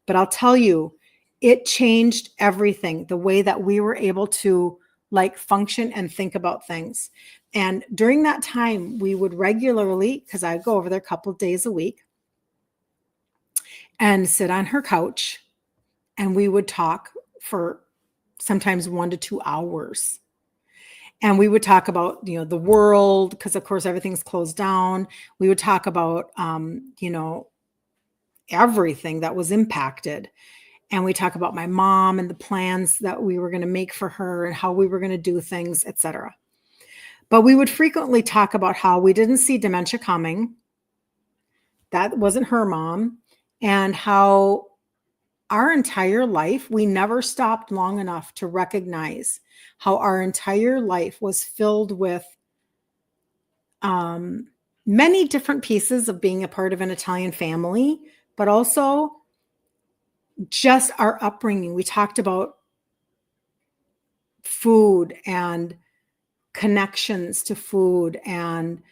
But I'll tell you, it changed everything, the way that we were able to like function and think about things. And during that time, we would regularly, because I'd go over there a couple of days a week and sit on her couch, and we would talk for sometimes 1 to 2 hours. And we would talk about, the world, because of course everything's closed down. We would talk about, everything that was impacted. And we talk about my mom and the plans that we were going to make for her and how we were going to do things, etc. But we would frequently talk about how we didn't see dementia coming. That wasn't her mom. And how our entire life, we never stopped long enough to recognize how our entire life was filled with many different pieces of being a part of an Italian family, but also just our upbringing. We talked about food and connections to food and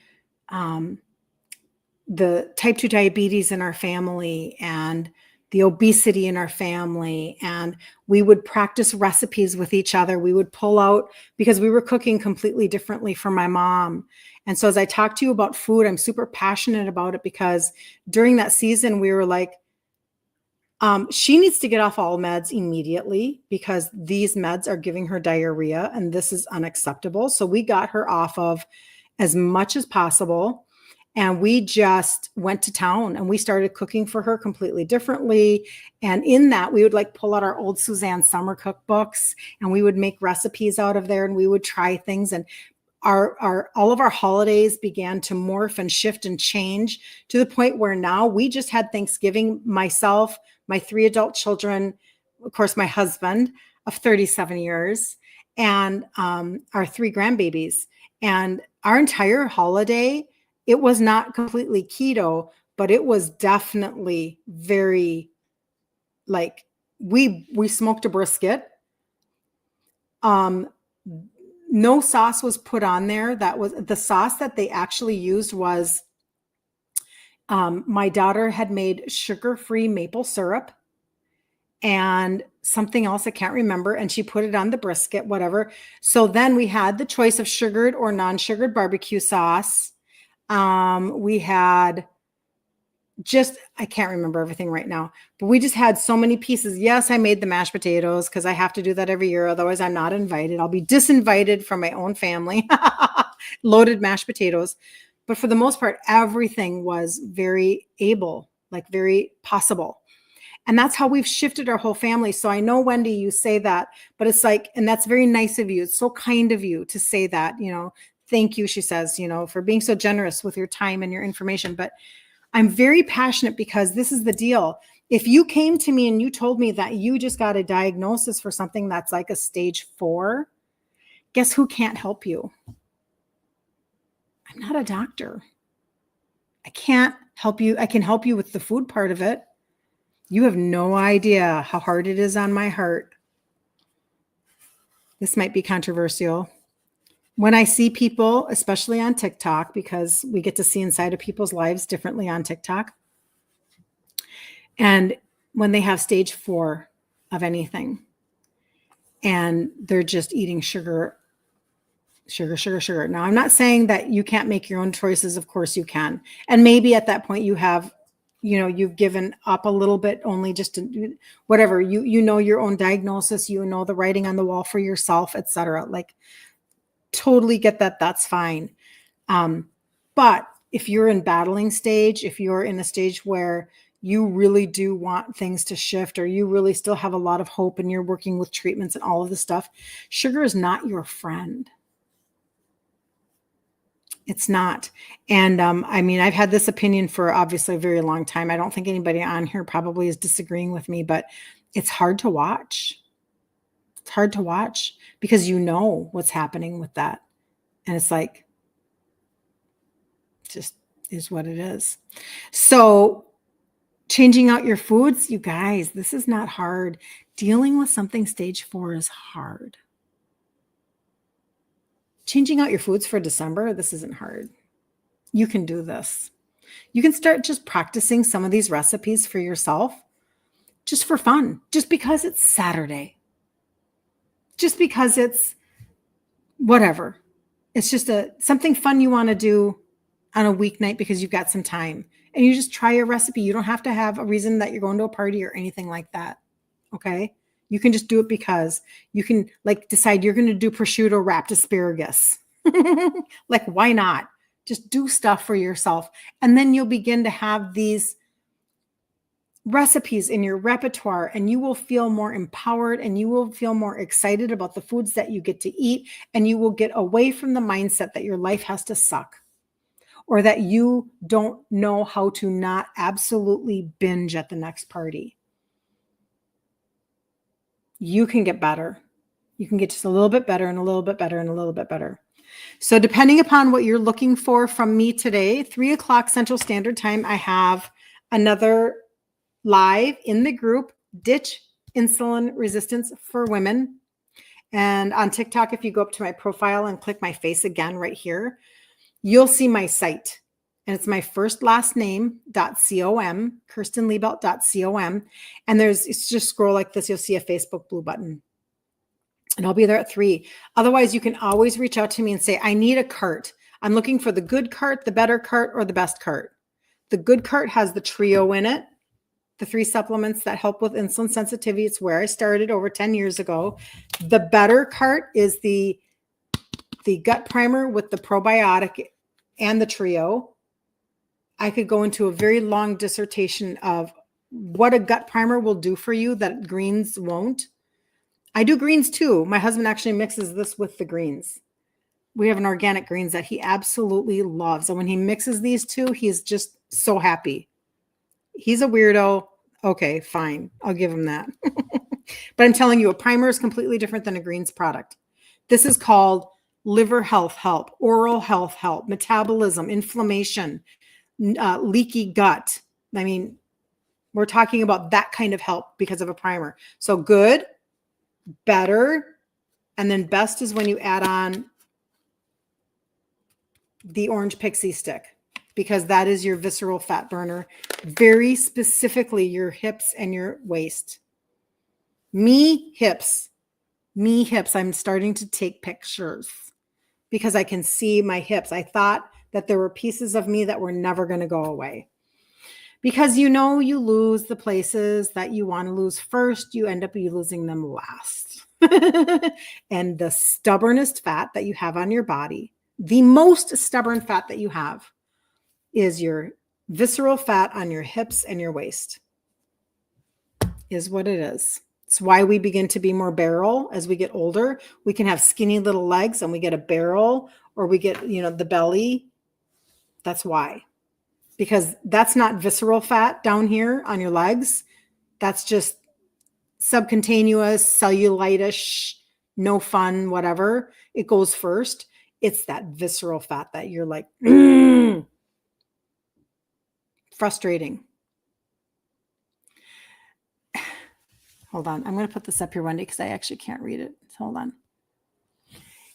the type 2 diabetes in our family and the obesity in our family. And we would practice recipes with each other. We would pull out, because we were cooking completely differently from my mom. And so as I talk to you about food, I'm super passionate about it, because during that season, we were like, she needs to get off all meds immediately, because these meds are giving her diarrhea and this is unacceptable. So we got her off of as much as possible. And we just went to town and we started cooking for her completely differently. And in that, we would like pull out our old Suzanne Summer cookbooks, and we would make recipes out of there, and we would try things. And all of our holidays began to morph and shift and change to the point where now we just had Thanksgiving, myself, my 3 adult children, of course, my husband of 37 years, and our 3 grandbabies. And our entire holiday, it was not completely keto, but it was definitely very, like, we smoked a brisket. No sauce was put on there. That was the sauce that they actually used was, my daughter had made sugar-free maple syrup and something else I can't remember, and she put it on the brisket, whatever. So then we had the choice of sugared or non-sugared barbecue sauce. We had I can't remember everything right now, but we just had so many pieces. Yes, I made the mashed potatoes because I have to do that every year. Otherwise, I'm not invited. I'll be disinvited from my own family. Loaded mashed potatoes. But for the most part, everything was very able, like very possible. And that's how we've shifted our whole family. So I know, Wendy, you say that, but it's like, and that's very nice of you. It's so kind of you to say that, thank you, she says, for being so generous with your time and your information. But I'm very passionate, because this is the deal. If you came to me and you told me that you just got a diagnosis for something that's like a stage 4, guess who can't help you? I'm not a doctor. I can't help you. I can help you with the food part of it. You have no idea how hard it is on my heart. This might be controversial. When I see people, especially on TikTok, because we get to see inside of people's lives differently on TikTok, and when they have stage 4 of anything, and they're just eating sugar. Now, I'm not saying that you can't make your own choices. Of course you can. And maybe at that point you have, you've given up a little bit, only just to whatever, you know your own diagnosis, the writing on the wall for yourself, etc. Like, totally get that. That's fine. But if you're in battling stage, if you're in a stage where you really do want things to shift, or you really still have a lot of hope and you're working with treatments and all of this stuff, sugar is not your friend. It's not. And I've had this opinion for obviously a very long time. I don't think anybody on here probably is disagreeing with me, but it's hard to watch. It's hard to watch because you know what's happening with that. And it's like, just is what it is. So changing out your foods, you guys, this is not hard. Dealing with something stage 4 is hard. Changing out your foods for December, this isn't hard. You can do this. You can start just practicing some of these recipes for yourself, just for fun, just because it's Saturday, just because it's whatever. It's just something fun you want to do on a weeknight because you've got some time, and you just try a recipe. You don't have to have a reason that you're going to a party or anything like that. Okay. You can just do it because you can like decide you're going to do prosciutto wrapped asparagus. Like, why not? Just do stuff for yourself. And then you'll begin to have these recipes in your repertoire, and you will feel more empowered, and you will feel more excited about the foods that you get to eat. And you will get away from the mindset that your life has to suck, or that you don't know how to not absolutely binge at the next party. You can get better. You can get just a little bit better and a little bit better and a little bit better. So depending upon what you're looking for from me today, 3:00 Central Standard Time, I have another live in the group, Ditch Insulin Resistance for Women. And on TikTok, if you go up to my profile and click my face again right here, you'll see my site. And it's my first last name.com, kirstenliebelt.com. And it's just scroll like this, you'll see a Facebook blue button. And I'll be there at 3. Otherwise, you can always reach out to me and say, I need a cart. I'm looking for the good cart, the better cart, or the best cart. The good cart has the trio in it, the 3 supplements that help with insulin sensitivity. It's where I started over 10 years ago. The better cart is the gut primer with the probiotic and the trio. I could go into a very long dissertation of what a gut primer will do for you that greens won't. I do greens too. My husband actually mixes this with the greens. We have an organic greens that he absolutely loves. And when he mixes these two, he's just so happy. He's a weirdo. Okay, fine. I'll give him that. But I'm telling you, a primer is completely different than a greens product. This is called liver health help, oral health help, metabolism, inflammation, leaky gut. I mean, we're talking about that kind of help because of a primer. So good, better, and then best is when you add on the orange pixie stick, because that is your visceral fat burner, very specifically your hips and your waist. Me hips. I'm starting to take pictures because I can see my hips. I thought that there were pieces of me that were never going to go away. Because you lose the places that you want to lose first, you end up losing them last. And the stubbornest fat that you have on your body, the most stubborn fat that you have, is your visceral fat on your hips and your waist. Is what it is. It's why we begin to be more barrel as we get older. We can have skinny little legs and we get a barrel, or we get, the belly. That's why. Because that's not visceral fat down here on your legs. That's just subcutaneous, cellulitis, no fun, whatever. It goes first. It's that visceral fat that you're like, frustrating. Hold on. I'm going to put this up here, Wendy, because I actually can't read it. Hold on.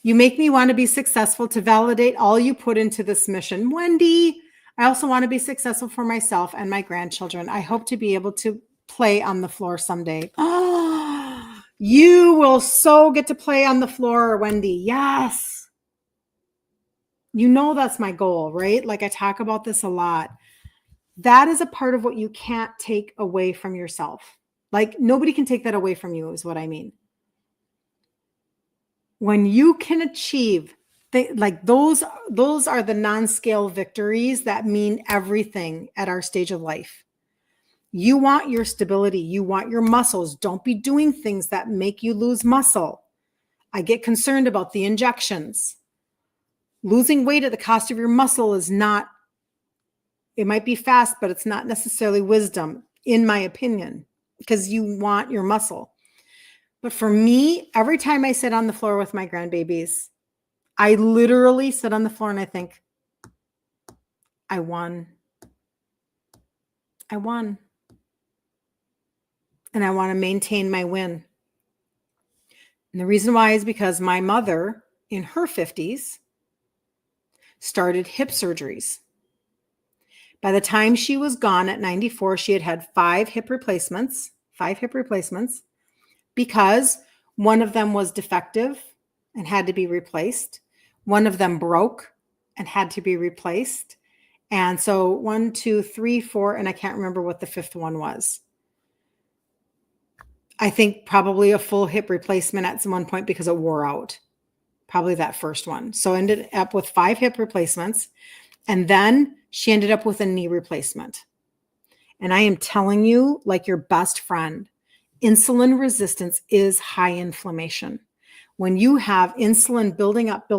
You make me want to be successful to validate all you put into this mission. Wendy, I also want to be successful for myself and my grandchildren. I hope to be able to play on the floor someday. Oh, you will so get to play on the floor, Wendy. Yes. That's my goal, right? Like I talk about this a lot. That is a part of what you can't take away from yourself. Like nobody can take that away from you is what I mean. When you can achieve those are the non-scale victories that mean everything at our stage of life. You want your stability. You want your muscles. Don't be doing things that make you lose muscle. I get concerned about the injections. Losing weight at the cost of your muscle is not, it might be fast, but it's not necessarily wisdom, in my opinion, because you want your muscle. But for me, every time I sit on the floor with my grandbabies, I literally sit on the floor and I think, I won. I won. And I want to maintain my win. And the reason why is because my mother in her 50s started hip surgeries. By the time she was gone at 94, she had had 5 hip replacements, because one of them was defective and had to be replaced. One of them broke and had to be replaced. And so 1, 2, 3, 4, and I can't remember what the 5th one was. I think probably a full hip replacement at one point because it wore out. Probably that first one. So ended up with 5 hip replacements. And then she ended up with a knee replacement. And I am telling you, like your best friend, insulin resistance is high inflammation. When you have insulin building up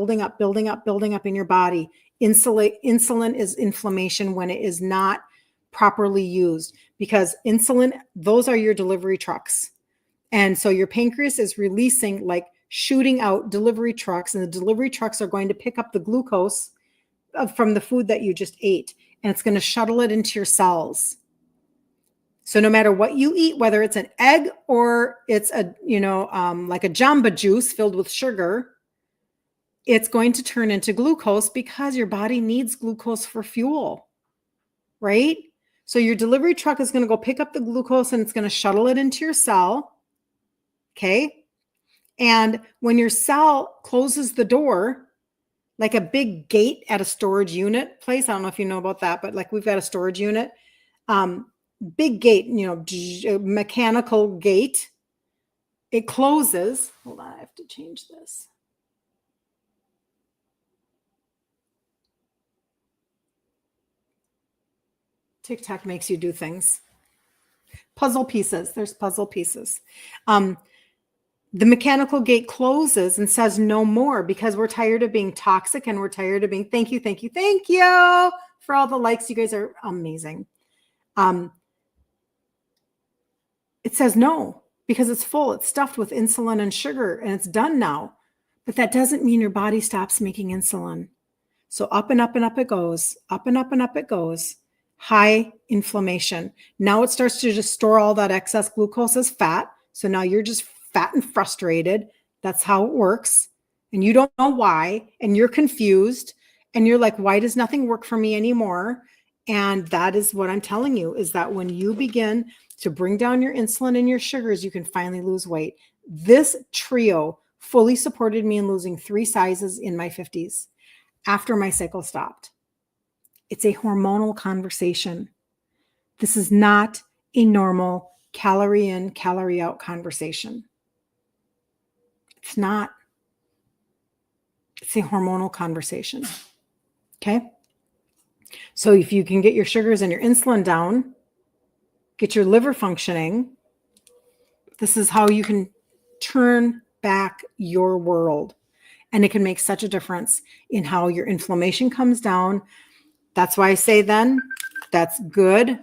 in your body, insulin is inflammation when it is not properly used, because insulin, those are your delivery trucks. And so your pancreas is releasing, like shooting out delivery trucks, and the delivery trucks are going to pick up the glucose from the food that you just ate, and it's going to shuttle it into your cells. So no matter what you eat, whether it's an egg or it's a, like a Jamba Juice filled with sugar, it's going to turn into glucose because your body needs glucose for fuel, right? So your delivery truck is going to go pick up the glucose and it's going to shuttle it into your cell. Okay. And when your cell closes the door, like a big gate at a storage unit place, I don't know if you know about that, but like we've got a storage unit, big gate, mechanical gate. It closes. Hold on, I have to change this. TikTok makes you do things. Puzzle pieces. There's puzzle pieces. The mechanical gate closes and says no more because we're tired of being toxic and we're tired of being, thank you for all the likes. You guys are amazing. It says no because it's full. It's stuffed with insulin and sugar and it's done now. But that doesn't mean your body stops making insulin. So up and up and up it goes, up and up and up it goes. High inflammation. Now it starts to just store all that excess glucose as fat. So now you're just fat and frustrated. That's how it works. And you don't know why. And you're confused. And you're like, why does nothing work for me anymore? And that is what I'm telling you, is that when you begin to bring down your insulin and your sugars, you can finally lose weight. This trio fully supported me in losing 3 sizes in my 50s after my cycle stopped. It's a hormonal conversation. This is not a normal calorie in, calorie out conversation. It's not. It's a hormonal conversation. Okay? So if you can get your sugars and your insulin down, get your liver functioning, this is how you can turn back your world. And it can make such a difference in how your inflammation comes down. That's why I say then, that's good.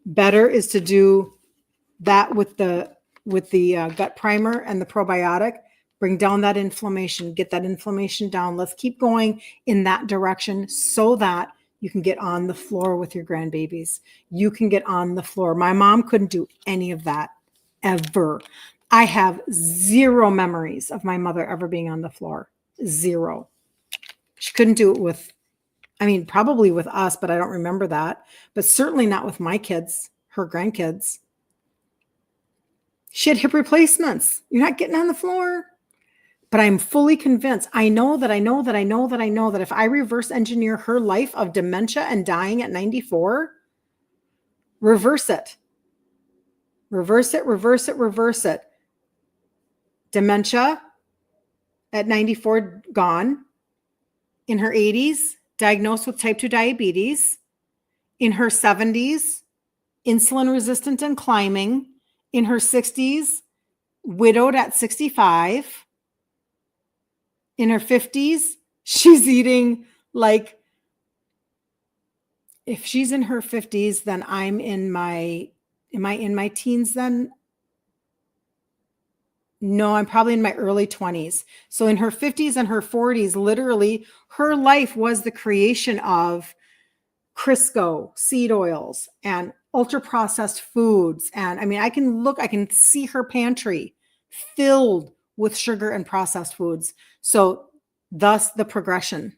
Better is to do that with the gut primer and the probiotic. Bring down that inflammation, get that inflammation down. Let's keep going in that direction so that you can get on the floor with your grandbabies. You can get on the floor. My mom couldn't do any of that ever. I have 0 memories of my mother ever being on the floor. 0. She couldn't do it probably with us, but I don't remember that. But certainly not with my kids, her grandkids. She had hip replacements. You're not getting on the floor. But I'm fully convinced. I know that if I reverse engineer her life of dementia and dying at 94, reverse it. Dementia at 94, gone. In her 80s, diagnosed with type 2 diabetes. In her 70s, insulin resistant and climbing. In her 60s, widowed at 65. In her 50s, she's eating like, if she's in her 50s, then am I in my teens then? No, I'm probably in my early 20s. So in her 50s and her 40s, literally, her life was the creation of Crisco, seed oils, and ultra processed foods. And I mean, I can see her pantry filled with sugar and processed foods. So, thus the progression.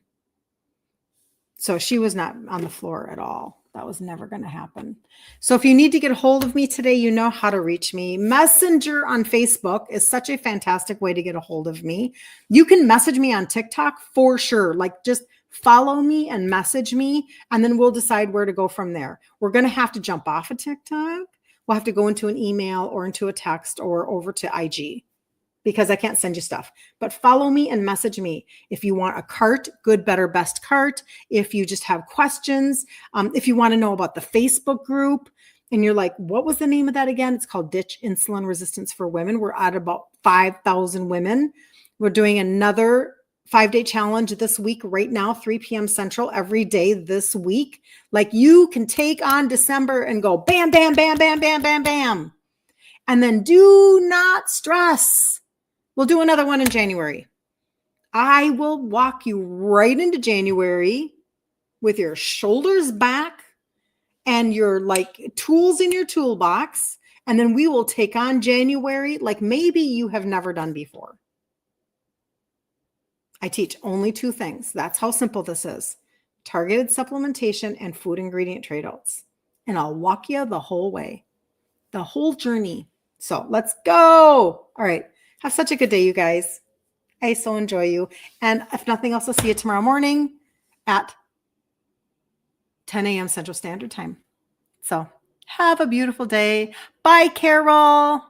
So, she was not on the floor at all. That was never going to happen. So, if you need to get a hold of me today, you know how to reach me. Messenger on Facebook is such a fantastic way to get a hold of me. You can message me on TikTok for sure. Like, just follow me and message me, and then we'll decide where to go from there. We're going to have to jump off of TikTok. We'll have to go into an email or into a text or over to IG, because I can't send you stuff. But follow me and message me if you want a cart, good, better, best cart. If you just have questions, if you want to know about the Facebook group and you're like, what was the name of that again? It's called Ditch Insulin Resistance for Women. We're at about 5,000 women. We're doing another 5-day challenge this week right now, 3 p.m. Central every day this week. Like, you can take on December and go bam, bam, bam, bam, bam, bam, bam. And then do not stress. We'll do another one in January. I will walk you right into January with your shoulders back and your like tools in your toolbox. And then we will take on January like maybe you have never done before. I teach only 2 things. That's how simple this is: targeted supplementation and food ingredient trade outs. And I'll walk you the whole way, the whole journey. So let's go. All right. Have such a good day, you guys. I so enjoy you. And if nothing else, I'll see you tomorrow morning at 10 a.m. Central Standard Time. So have a beautiful day. Bye, Carol.